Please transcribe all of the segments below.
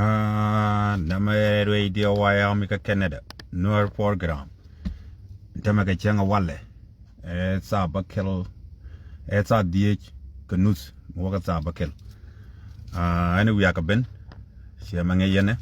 Nama radio waya mika Canada. Noor program. Tema ka chenga wale. Sa bakel. Sa DH kanus. Waka sa bakel. Anu wiaka ben. Siya mga yene.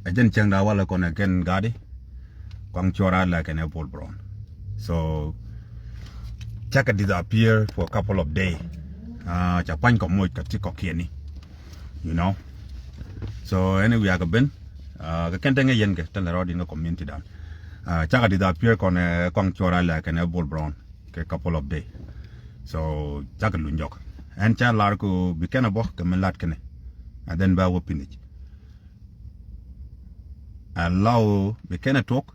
Ajan cheng da wala kona ken gadi. Kwang chora la ken Paul Brown. So Chaka disappear for a couple of days. Chapan ko mo ka tiko kieni. You know. So anyway, I got been. The can't yen get tell the road in the community down. Chaka disappear kon chora like an Paul Brown. A couple of days. So Chaka lunjok. And Chad Larko became a book kamelat kene. And then by whooping allow became a talk.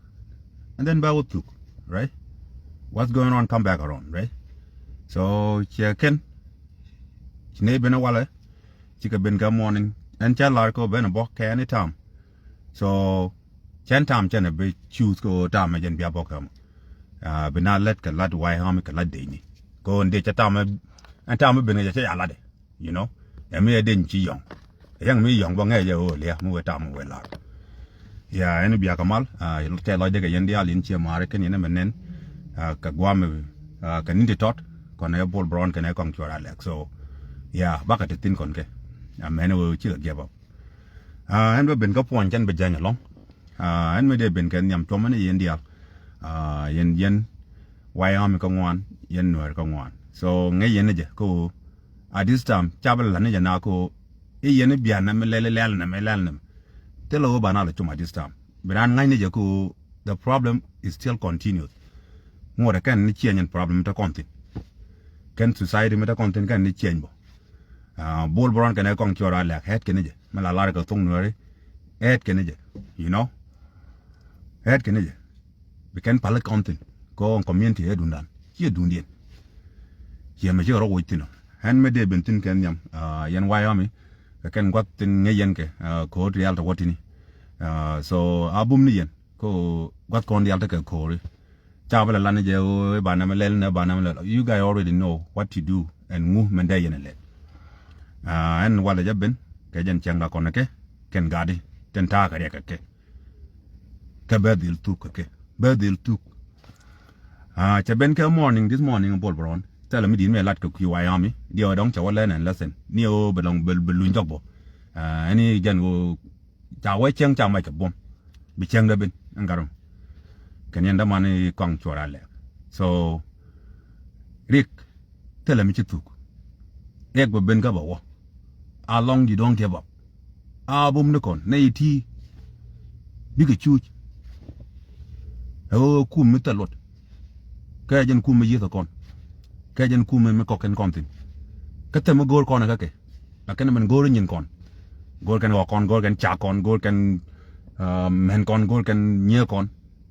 And then by what took, right? What's going on? Come back around, right? So Chicken Chinay been a walla, Chika been come morning, and Chalarko been a book anytime. So Chantam Chen a bit choose go damage and be a bockam. But not let a lot why harmic a lot dainy. Go and ditch a time and time been a lad, you know, and me a didn't young. A young me young bong a move a time well. Yeah, and be a kamal, you'll tell like the Yandia in Chiamarican in a manen. Kagwame kanindi tot kona Paul Brown kana kong chora lek. So yeah, baka tin konke amene we chi give up and we ben ka pon chan be janya long and me de ben kan nyam to mane yen dia yen wayam ko ngwan yen nor ko ngwan. So nge yen je ko at this time chabal la ne jana ko e yen bia na me lele na me lel na telo ba na le tuma this time biran ngai ne je ko the problem is still continued. More can ni change problem to content. Can society meta content can ni change bo. Paul Brown can I kong chora like head can je. Malala ka tong nori. Head can je. You know? Head can je. We can pala content. Go on community head undan. Here dundien. Here me jero witino. Hand me de bentin can yam. Yan Wyoming. Can got tin ngayen ke. Code real to watini. So album ni yen. Ko got kon real to ke you guys already know what to do and movement day in it. And while the been Kajan Changa Konake, Ken Gadi, Tentaka Yakake. Kabedil took, Bedil took. Chabenka morning this morning, Paul Brown. Tell me, didn't me like to Wyoming, the Odong Chawalan and lesson. Neo belong Belunjobo. Any gen go Chawa Chang Cham like a bomb. Be Chang the bin and Garum. Kenyanda money kong chora le. So Rick, tell me chituk. Egg will ben gaba. How long you don't give up? Boom the con, nay tea. Big a chuch. Oh, kum mit a lot. Kajan kum me yet con. Kajan kum me cock and content. Katam gold con a cake. I can man gold in con. Gold can walk on, gold can chak on, gold can man con, gold can near con.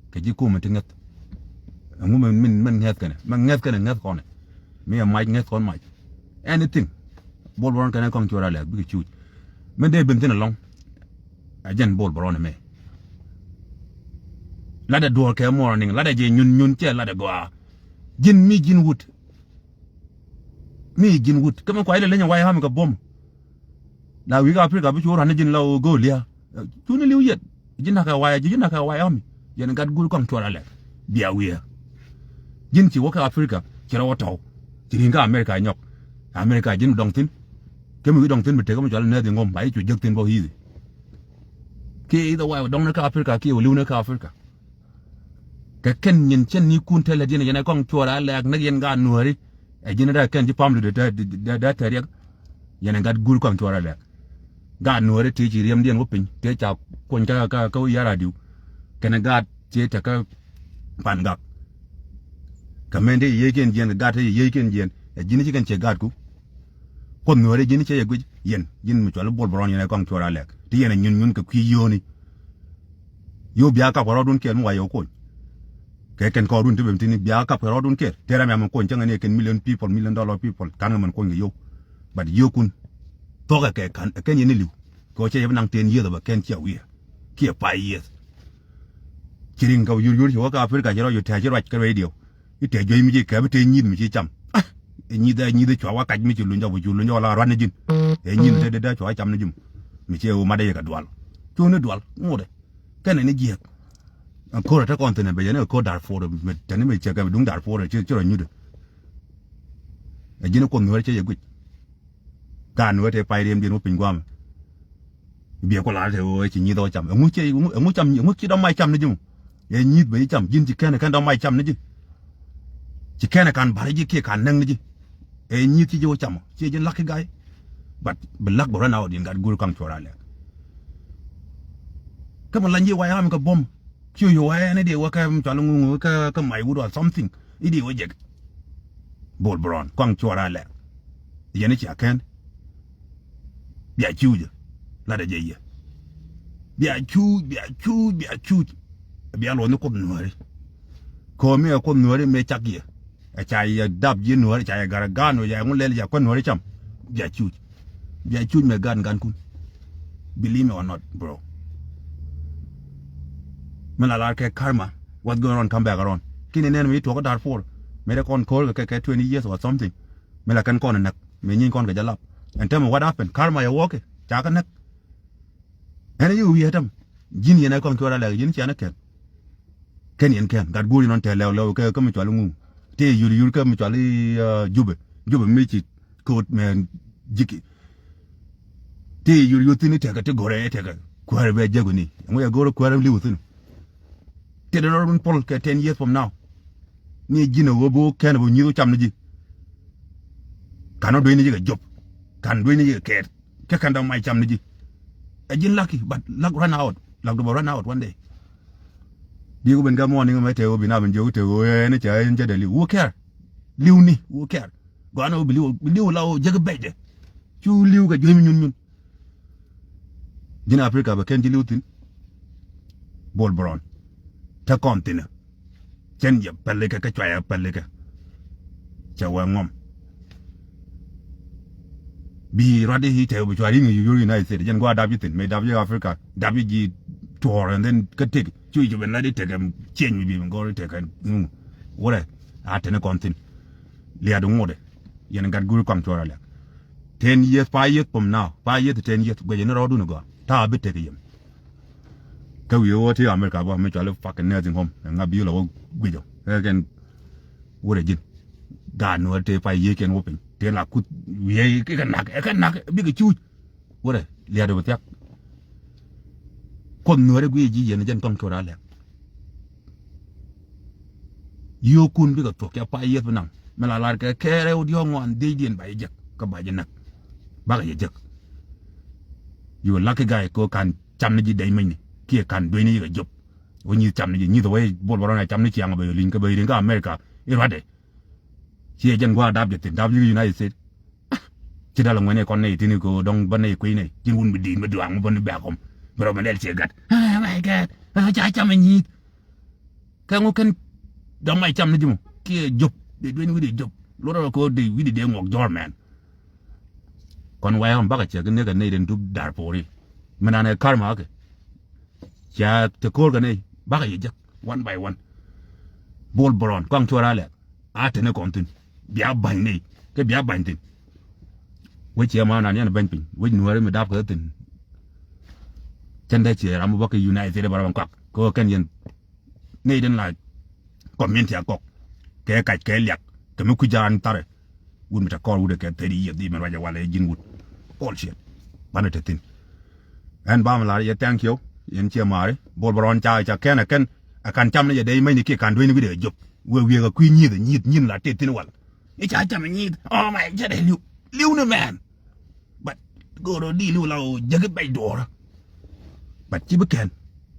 Kaji kum tingat. A woman min head can, man net can and net con. Me a might net con might. Anything. Ball Brown can I come to a leg, big shoot. Men they been along. I didn't Ball Brown me. Let the door care morning, let a yun tell, let a go. Gin me gin wood. Me gin wood. Come on, quite a lane why I'm a bomb. Now we got pick up your hundred low go, yeah. Too little yet. Jinaka why army. Yen got good come to a leg. Be aware. Jinchi walk Africa, Kerawato. Jiringa America nyok. America Jin Dongtin. Came we don't think we take them to nothing home by you just in Bohidi. Key the way don't Africa, key Luna Africa. Kenyan Chen you couldn't tell a dinner and I come to a leg, Nagan got no hurry. A general can't palm to that area. Yen got good come to a leg. God no hurry teach him the whooping, take out Quinta Yaradu. Can a god take a pangak? Command a yakin yen, got a yakin yen, a genic can check God. Kon no regini che yegui yen mutual Ball Brown yen kong chora lek ti yen nyun ka kwi yoni yo bia ka paro dun ken wa yo kon ke ken ko dun tibem tini bia ka paro dun ker tera me am kon changa ne ken $1 million people kan man kon yo but yo kun to ka ke kan ken yen liu ko che nang 10 years ba ken chia wi ki 5 years kiring ka yo ka Africa jero yo ta jero ka radio ite jo mi je ka be te nyin mi chi cham ni de chwa wa kaj mi chulu njo la ran jin e nyin de chwa cham ne jum mi che o ma de ka dual chu ne dual ngode ken ne ji ko ta kon tene be ne ko dar for me tene me che ka dung dar for che che nyu de e ji ne ko nuer che ye gwi ka nuer te pai rem ji no pin gwam bia ko la te o chi ni do cham ngu cham ngu chi do mai cham ne ji ye ni be cham jin ji ken do mai cham ne ji chỉ khen kan bari ji ke kan nang ji e ni ti jo cham che je lucky guy but black bora now din gad gur kang chora le ka man lanji wa am ka bom chu yo wa ne de wa ka chalo ngu ka mai wood or something i di wo je bol bron kang chora le ye ne cha ken bia chu je la de je ye bia chu bia lo ne ko nuari ko me ko nuari me chak ye a chai dab ji nuari chai gar gano ya ngun le ya ko nuari cham bia chu me gan kun believe me or not bro Malala ke karma what's going on come back around kini nen mi to ko dar for me de kon ko ke 20 years or something me la kan kon nak me nyin kon ga jalap and tell me what happened karma ya woke cha kan nak ene yu wi tam jin yena kon ko la jin cha nak ken yen ken gad guri non te lew ke ko mi to ngu te yur ke mi to jube mi ci ko me jiki te yur tini te ka te gore te ka ko be jago ni mo ya goro ko liwu tini te de non pol ke 10 years from now ni jina wo bo ken bo nyiru cham ji kano do ni ga job kan do ni ke kan da mai cham ji a jin lucky but luck run out one day đi của bên cái món này mà theo bên nào bên châu theo nó chơi chơi để liu care liu ni care gọi nó liu lâu giờ cái bể đấy chú liu cái chuyện nhun dân Africa và Kenya liu tin ball brown ta continent chân dập bể cái chơi bể cái chào hoàng ngom bi ra đi theo bị chơi đi như United States dân qua đáp tin mấy đáp Africa đáp gì tour and then cái ticket chui cho bên này để cái change bị mình gọi để cái what à thế nó còn tin lia đúng rồi yên gạt guru quăng cho ra 10 years 5 years from now 5 years to 10 years bây giờ nó đâu nữa ta biết thế cái gì cái việc thì America bảo mình cho nó fucking nursing home ngay bây giờ là bây giờ cái what gì gan nó thì 5 years cái open thế là cút về cái nạc biết cái chui what lia đâu tiếc con nuôi cái gì vậy nên con cho ra lẹ yêu kun biết cái thuộc cái phải yết bên mà là cái kẻ audio ngoan đi điền bài giặc cái bài giặc bác cái giặc you lucky guy có can chăm cái gì đấy mình kia can đuôi này cái job với như chăm cái gì như vậy bố bảo này chăm cái chiang bây giờ linh cái America irade chia chân qua đáp được đáp như United States chỉ là người này con này thì nó có đông bên này quỷ này chỉ muốn bị điên bị đoán bên bạc không bro mình đang chơi gắt oh my god trái chăm anh nhỉ cái ngô cần đóng mai chăm này chứ kia dục để đuôi nó đi dục lúc đó có đi với đi ngọc gior man còn quay không bắt cái này đến tụt đảo phố đi mình ăn cái karma cái cha cái cô cái này bắt cái gì one by one ball brown quăng cho ra lẹ thế nó còn tin bia bánh này cái bia bánh tin với chị em nào này là bánh pin với nuôi mới đáp cái tin chân đây chỉ làm một cái United để bảo bằng quạt có cái gì này đến là comment ya kok cái liak cái mấy cái jalan tare un meta call udah cái tadi ya di mana wala jin wood all shit bana tetin and ba mala ya thank you yen chia mare bol baron cha ken akan cham ne dai mai ni ke kan doi ni video job we ga quy nyi de nyin la tetin wal ni cha cham nyi oh my god liu na man but go do di liu lao jaga bay door but chỉ biết khen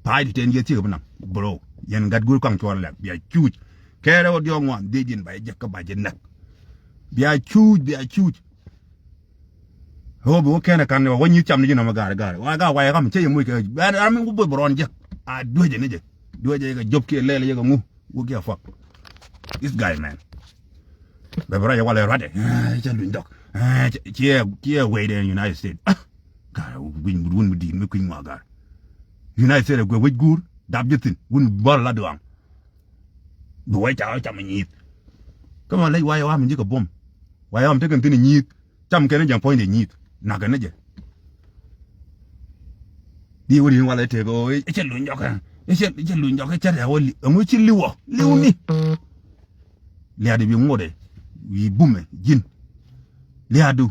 phải thì trên kia chưa có nằm bro yên gạt guri quăng cho là bia chuột cái đó điều ngoan đi đến bài giặc các bài dân nặng bia chuột hôm bữa cái này can vào như chăm đi nó mà gà wa quay không chơi mui cái anh mình cũng bồi bron giặc đuôi gì cái job kia lele cái ngu what give a fuck this guy man bây giờ quay lại rồi chơi luyện độc chia way there United States gà win đi mới quên mà gà United States gue wait good đáp tin win ball la doang đuổi chào chăm nhịp cái mà lấy quay mình chỉ có bom quay thế cần tin nhịp chăm cái nó chẳng point để nhịp nà cái nó gì đi vô đi qua lại thế cô ấy chết lùn nhóc à chết lùn nhóc cái chết là ôi ông ấy chết liu đi lia đi bị ngô đấy vì bùm ấy jin lia du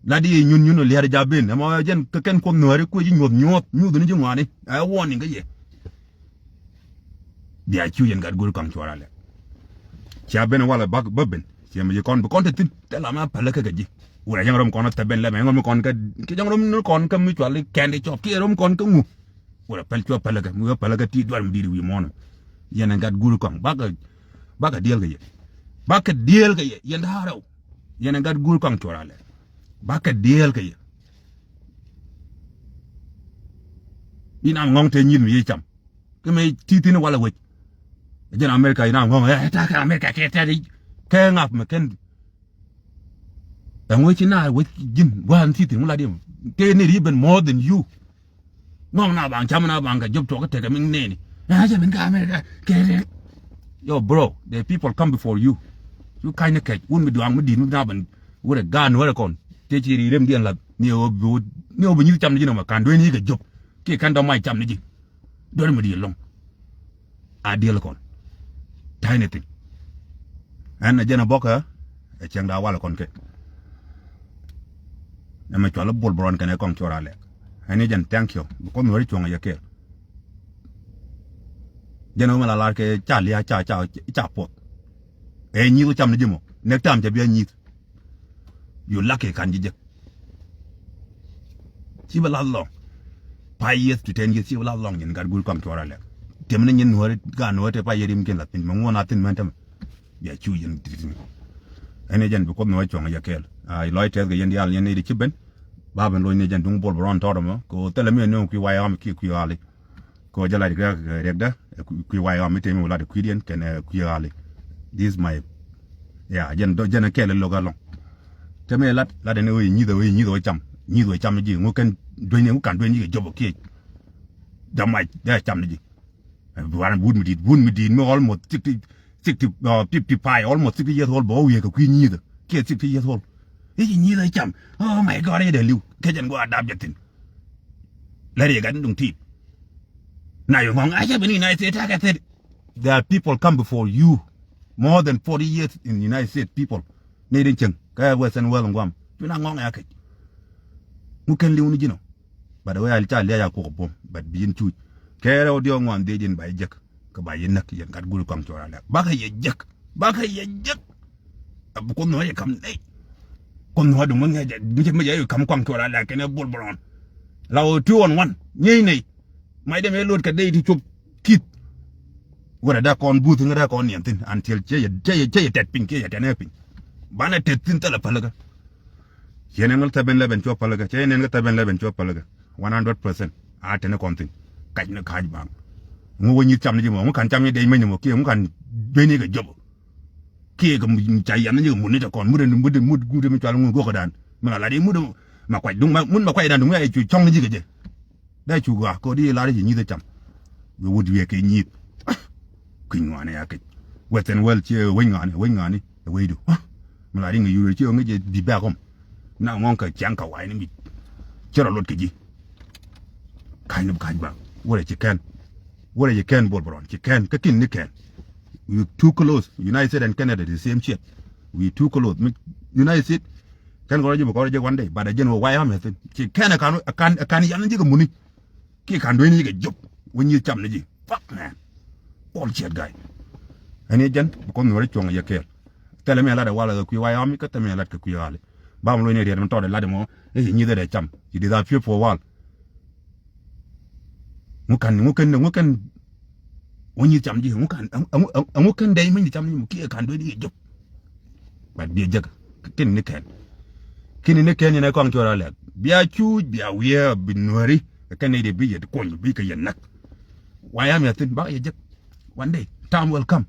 là đi nhún lia đi ra bên mà dân cái con người đấy quay nhột nó chứ ngoài đi ai warning cái gì dia chu yen gad gol kam chora le chia ben wala bag babben chia me kon te tin te la ma pala ka gaji ura jang rom kon te ben le me ngom kon ka ki jang rom kon ka mi chwali kende chop ki rom kon ka mu ura pel chop pala ka mu pala ka ti dwar mu di wi mon yen gad gol kam baga diel ga ye baka diel ga ye yen haraw yen gad gol kam chora le baka diel ga ye ina ngong te nyin mi cham ke me ti tin wala we dân America nào ngon ta cái America kia ta đi cái ngọc mà cái ở ngoài China với dân quan thì tiếng là điểm cái này even more than you ngon nào bằng chăm nào bằng cái job cho cái cái mình này chứ mình cái America cái yo bro the people come before you kind of catch un mình đoán mình đi nào bằng với cái gan với cái con thế chỉ đi đem điện là nhiều bao nhiêu trăm gì nào mà càng đôi như cái job cái càng đâu mai trăm này gì đôi mà đi long à đi là con tiny thing anh là dân bốc hả chẳng đào là con cái em mà cho nó bol bron cái này con cho ra lẹ anh ấy dân thank you có người chuông ở kia dân mà là cái cha lia cha pot em nhiều chăm nữa chứ mà nếu chăm thì bây nhiêu you lucky can gì chứ chỉ là long 5 years to 10 years chỉ là long nhân gạt gul con cho ra lẹ thì mình nhìn hoa gan hoa thì phải yerim cái là tin mà ngon tin mà thầm ya chu yen anh ấy dân bị con nói chồng ya kel ai nói theo cái dân đi al dân đi chụp bên ba bên lối này dân tung bol bron thọ mà cô tell me no quy wai am quy ali cô giờ lại cái rek đó quy wai am thì mình là được quy điên cái này quy ali this my ya dân kel lo galong thế mình là đến nơi như rồi chăm gì ngô cần đôi những cái đôi những cái job kia jam mai để chăm gì Bukan bun medit me almost 55 almost 60 years old boy ka kwi nyi da ke 60 years old yi nyi da cham oh my god e da liu ke jan go adab jatin la re gan dung ti na yo ngong a ja bini na se ta ka te there are people come before you more than 40 years in the United States people ne din cheng ka western world ngam tu na ngong ya ke mu ken liu ni jino ba da wa al cha le ya ko bom but bin chu kere audio ngwan de din bay jek ka bay nak yen kat gul kam chora la ba ka ye jek ab ko no ye kam nei kon no do mun nge du ma ye kam kam chora la kene bol bolon law 2 on 1 ñey nei may demé lot ka dey di chop kit wala da kon but nga da kon yentin until che tet pin ke ya tane pin bana tet tin tala palaga yenen ngal taben la ben chop palaga che yenen nga taben la ben chop palaga 100% a tane kon tin cách nó khai bằng ngô như chăm như mà muốn cần chăm như đây mấy mà kia muốn cần bên này cái job kia cái chạy ăn như muốn này còn muốn gu mình cho nó ngô cái đàn mà là đi muốn mà quay đúng mà muốn mà quay đàn đúng là chủ trong cái gì cái gì đây chủ gà có đi là gì như thế chăm rồi vui vẻ cái nhịp kinh ngoan này cái western world chưa quên ngàn này quay được mà là đi người yêu chưa cái gì đi bạc không nào ngon cái chán cầu ai nó bị cho nó lột cái gì kind of kind bằng what you can bol bron you can ka kin ni can we too close United States and Canada the same shit we too close United States kan go ju ko je one day ba da jen wo wai am he ki kan yan ji ko muni ki kan do ni ga job when you cham ni ji fuck man all shit guy ani jen ko no re chong ya kel tele me la da wala ku wai am ka tele la ka ku yale ba mo lo ni re man to de la de mo e ni de cham ki de da pure for wall ngô cần onyi chăm gì ngô cần đây mình chăm gì kia cần đôi đi chụp và bia giặc cái này này con cho ra lẹ bia chu bia wea bin nuari cái này để bia để con bia cái nắc why am I tin bác giặc one day time will come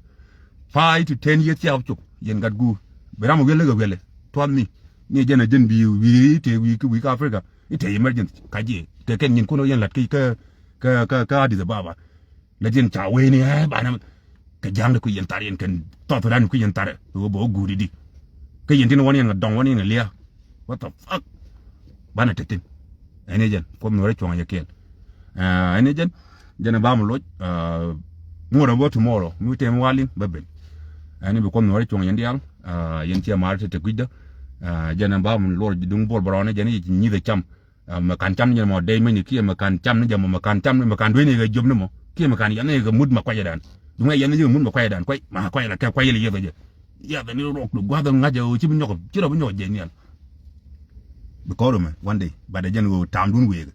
5 to 10 years sau chụp yen gạt gu bữa nào wele toan ni dân bi wi te wi ka Africa ite emergency cái gì cái nhìn cô nó yen lật cái đi baba là dân chào quê này bà nó cái giang được cái dân tarian cái to to đan cái dân tar rồi bỏ guri đi cái dân tin wani ngadong wani ngalia what the fuck bà nó tin anh ấy dân có người chọn ya kel ene jen ba mo lo mo do tomorrow mi tem walin babel ani be ko no re chong yendial yen tia mar te guida jen ba mo lo dung bol borone jen ni de cham mà can chăm như mà đây mấy người kia mà can chăm nó giờ mà can chăm mà can đuôi này cái giúp nó mà kia mà can dẫn này cái mút mà quay đàn đúng hay dẫn nó mút mà quay đàn quay mà quay là cái quay là gì vậy giờ cái nó được quá đâu ngay giờ chứ bên nhóc chứ đâu bên nhóc gì nhỉ because mà one day bà đã dân người tam đúng việc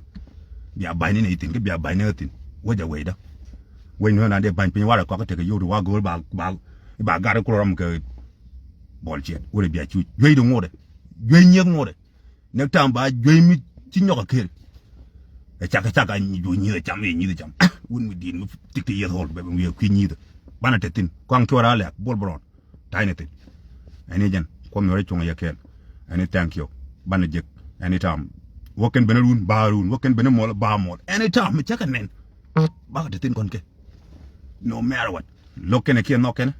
bia bài này tiền cái bia bài này tiền quá giờ vậy đó quên nữa là để bài pin quá là có cái cái vô quá gol bà gà nó còn cái ball chết ủa bia chui duy đúng ngồi đấy duy nhớ ngồi đấy nếu tam bà duy mi chỉ nhóc cái chắc anh duy như chăm un mi din tikti yết hol be mi ki ni bana tetin kwang chora lek bol bron tayne tin ani jan ko mi wari chonga yakel ani thank you bana jek anytime woken benarun barun woken benamol ba mol anytime mi chaka nen ba tetin kon ke no matter what lokene ke no ken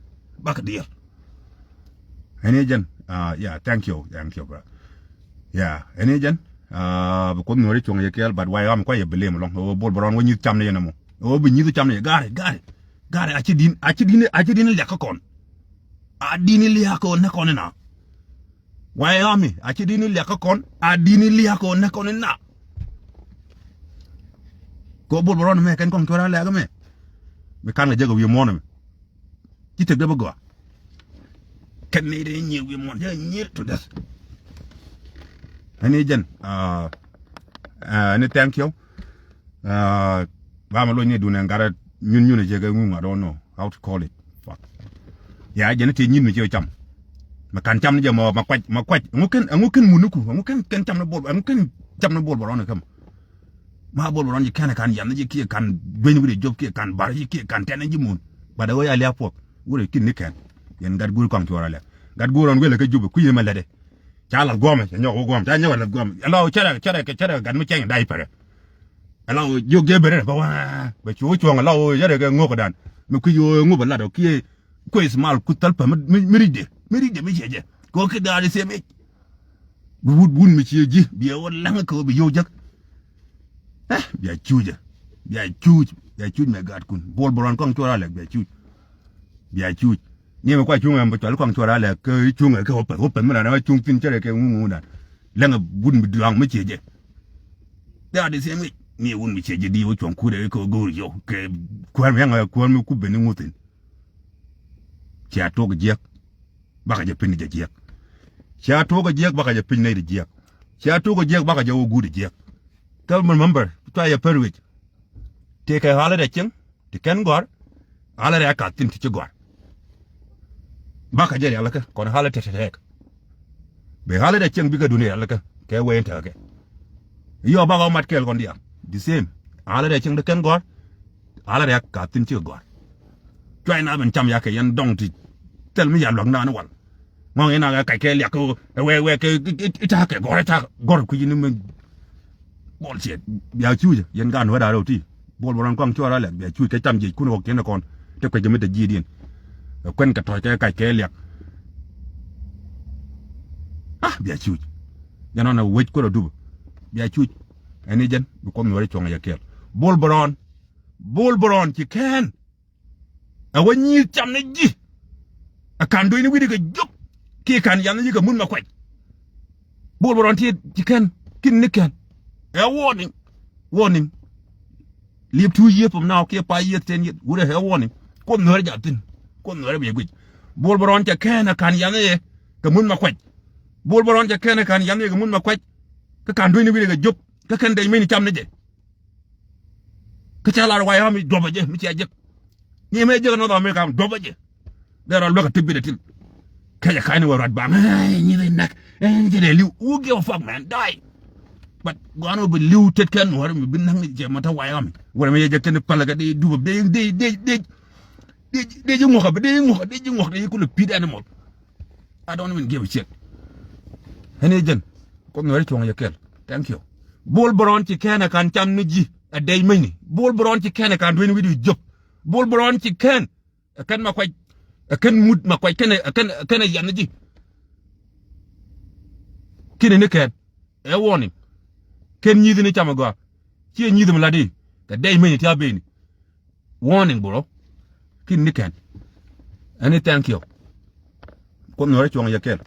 ba ka deal ani jan yeah thank you bro yeah ani jan ko mi wari chonga yakel but why am ko ye belem long bol bron wo ni cham ne yana mo o bi ni cham ne gare a ci din le ka kon a dini li ko na kon na waye ami a ci dini le ka kon a dini li ko na kon na ko bol boron me ken kon to ra le ga me kan ga jego wi mo na me ci te ba go ken ne de ñi wi mo ja ñi to des ani jen ni thank you ba ma lo ni du na ngara ñun ne jega ngu I don't know how to call it fuck ya jene te ñin ci cham ma kan cham je ma kwaj ngu ken munuku ngu ken cham na bol ngu ken cham na bol boron kam ma bol boron ji kan yan ji ki kan gwen wi job ki kan bar ji ki kan ten ji mun ba da ya le pop wure kin ni ken yen gad gur kan tora le gad guron wele ka jubu ku yema le de chala gome ñoko gom ta ñewala gom alaw cere gad mi ceng dai pare alaw yo ge bere ba wa ba chu chuang alaw jere ge ngoko dan mi ku yo ngoba la do ki ko ismal ku talpa mi ride mi jeje ko ke da se me bun mi ci ji bi won la nga ko bi yo jak biya chuj me gad kun bol boron kong chora le biya chuj ni me kwa chunga mbo chal kong chora le ke chunga ke hope me na chung tin chere ke ngu na la nga bun mi duang mi jeje da de se me ni won mi jeje di wo chong ku de ko go yo ke kwa me nga kwa mi ku be ni ngutin cha to ge baka je pin de jek cha to ge jek baka je pin ne de jek cha to ge jek baka je wo gu de jek tell me remember try a perwit take a holiday ching to ken gor holiday ka tin ti gor baka je ala ka kon holiday te be holiday ching bi ka dunia ala ka ke wen ta ke yo ba ga mat kel kon dia the same holiday ching de ken gor holiday ka tin ti gor try na ben cham ya ke yan dong ti tel mi ya long na no wal ngong ina ga kai ke lek ko we ke ta ke gor ku yin me bol chết bia chui yen gan hoa đầu ti bol boran quang cho ra lek bia chui cái chăm gì kun hok ken kon te ko jeme te ji din quen ka toy ke lek bia chui yana na wech ko du bia chui ani jen bu ko mi wari chonga ya kel bol boron ci ken a wani cham na ji a kan do ni wi ga juk ki kan yan ji ga mun ma kwaj bol boron ti ci ken kin ni ken a warning live 2 years from now ke 5 years 10 years would a warning ko no ja tin ko no be gwi bol boron ja kana kan yane ka mun ma kwaj bol boron ja kana kan yane ka mun ma kwaj ka kan do ni wi ga job ka kan dai meni cham ne je ka chala wa ya mi doba je mi ci je ni me je no da me kam doba je there are look tibbi de tin ka ya kan wa rat ba ni ne nak ni de liu who give a fuck man die but gano be liu tet kan war mi bin nang je mata wayam wala me je ken palaga de duba de ju ngoxa be de ngox de ko le pid animal I don't even give a shit hene jen ko no ri chong ya kel thank you bol boron ci ken kan cham ni ji a day mani bol boron ci ken kan wen wi du job bol boron ci ken kan ma koy kan mud ma koy ken yan ji kine ne ken e warning ken ñi dina chama go ci ñi dum la di the day many tia bini warning bro kin niken any thank you ko no re chong yakel